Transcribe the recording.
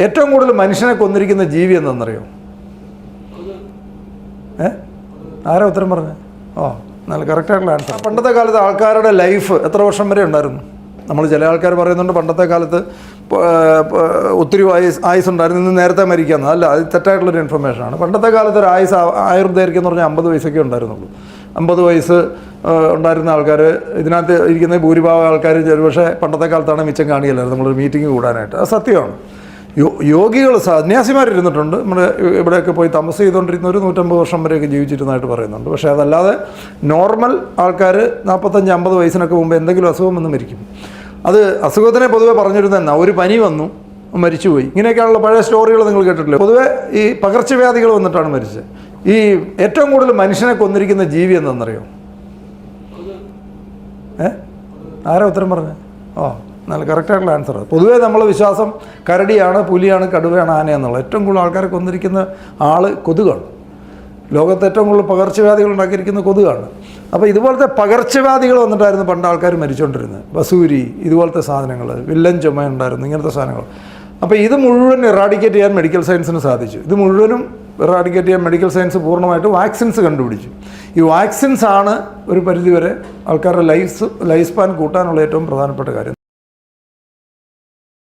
ഏറ്റവും കൂടുതൽ മനുഷ്യനെ കൊന്നിരിക്കുന്ന ജീവി എന്താണെന്നറിയോ? ആരാ ഉത്തരം പറഞ്ഞത്? നല്ല കറക്റ്റായിട്ടുള്ള ആൻസർ. പണ്ടത്തെ കാലത്ത് ആൾക്കാരുടെ ലൈഫ് എത്ര വർഷം വരെ ഉണ്ടായിരുന്നു? നമ്മൾ ചില ആൾക്കാർ പറയുന്നുണ്ട് പണ്ടത്തെ കാലത്ത് ഒത്തിരി ആയുസ് ഉണ്ടായിരുന്നു, ഇന്ന് നേരത്തെ മരിക്കാമെന്ന്. അല്ല, അത് തെറ്റായിട്ടുള്ളൊരു ഇൻഫർമേഷനാണ്. പണ്ടത്തെ കാലത്ത് ഒരു ആയുർദൈർഘ്യം എന്ന് പറഞ്ഞാൽ 50 വയസ്സൊക്കെ ഉണ്ടായിരുന്നുള്ളൂ. 50 വയസ്സ് ഉണ്ടായിരുന്ന ആൾക്കാർ, ഇതിനകത്ത് ഇരിക്കുന്ന ഭൂരിഭാഗം ആൾക്കാർ പക്ഷേ പണ്ടത്തെ കാലത്താണ് മിച്ചം കാണിയല്ലായിരുന്നു നമ്മളൊരു മീറ്റിംഗ് കൂടാനായിട്ട്. അത് സത്യമാണ്. യോഗികൾ സന്യാസിമാരിരുന്നിട്ടുണ്ട്. നമ്മുടെ ഇവിടെയൊക്കെ പോയി തമസ് ചെയ്തുകൊണ്ടിരുന്നവർ 150 വർഷം വരെയൊക്കെ ജീവിച്ചിരുന്നതായിട്ട് പറയുന്നുണ്ട്. പക്ഷേ അതല്ലാതെ നോർമൽ ആൾക്കാർ 45-50 വയസ്സിനൊക്കെ മുമ്പ് എന്തെങ്കിലും അസുഖം വന്ന് മരിക്കും. അത് അസുഖത്തിനെ പൊതുവെ പറഞ്ഞിരുന്ന ഒരു പനി വന്നു മരിച്ചുപോയി, ഇങ്ങനെയൊക്കെയുള്ള പഴയ സ്റ്റോറികൾ നിങ്ങൾ കേട്ടിട്ടില്ലേ? പൊതുവെ ഈ പകർച്ചവ്യാധികൾ വന്നിട്ടാണ് മരിച്ചത്. ഈ ഏറ്റവും കൂടുതൽ മനുഷ്യനെ കൊന്നിരിക്കുന്ന ജീവി എന്താണെന്നറിയോ? ആരാ ഉത്തരം പറഞ്ഞത്? നല്ല കറക്റ്റായിട്ടുള്ള ആൻസർ. പൊതുവേ നമ്മളെ വിശ്വാസം കരടിയാണ്, പുലിയാണ്, കടുവയാണ്, ആനയെന്നുള്ള. ഏറ്റവും കൂടുതൽ ആൾക്കാരെ കൊന്നിരിക്കുന്ന കൊതുകാണ്. ലോകത്ത് ഏറ്റവും കൂടുതൽ പകർച്ചവ്യാധികൾ ഉണ്ടാക്കിയിരിക്കുന്ന കൊതുകാണ്. അപ്പോൾ ഇതുപോലത്തെ പകർച്ചവ്യാധികൾ വന്നിട്ടായിരുന്നു പണ്ട് ആൾക്കാർ മരിച്ചുകൊണ്ടിരുന്നത്. വസൂരി, ഇതുപോലത്തെ സാധനങ്ങൾ, വില്ലൻ ചുമ ഉണ്ടായിരുന്നു, ഇങ്ങനത്തെ സാധനങ്ങൾ. അപ്പോൾ ഇത് മുഴുവൻ ഇറാഡിക്കേറ്റ് ചെയ്യാൻ മെഡിക്കൽ സയൻസിന് സാധിച്ചു. ഇത് മുഴുവനും ഇറാഡിക്കേറ്റ് ചെയ്യാൻ മെഡിക്കൽ സയൻസ് പൂർണ്ണമായിട്ട് വാക്സിൻസ് കണ്ടുപിടിച്ചു. ഈ വാക്സിൻസ് ആണ് ഒരു പരിധിവരെ ആൾക്കാരുടെ ലൈഫ് സ്പാൻ കൂട്ടാനുള്ള ഏറ്റവും പ്രധാനപ്പെട്ട കാര്യം.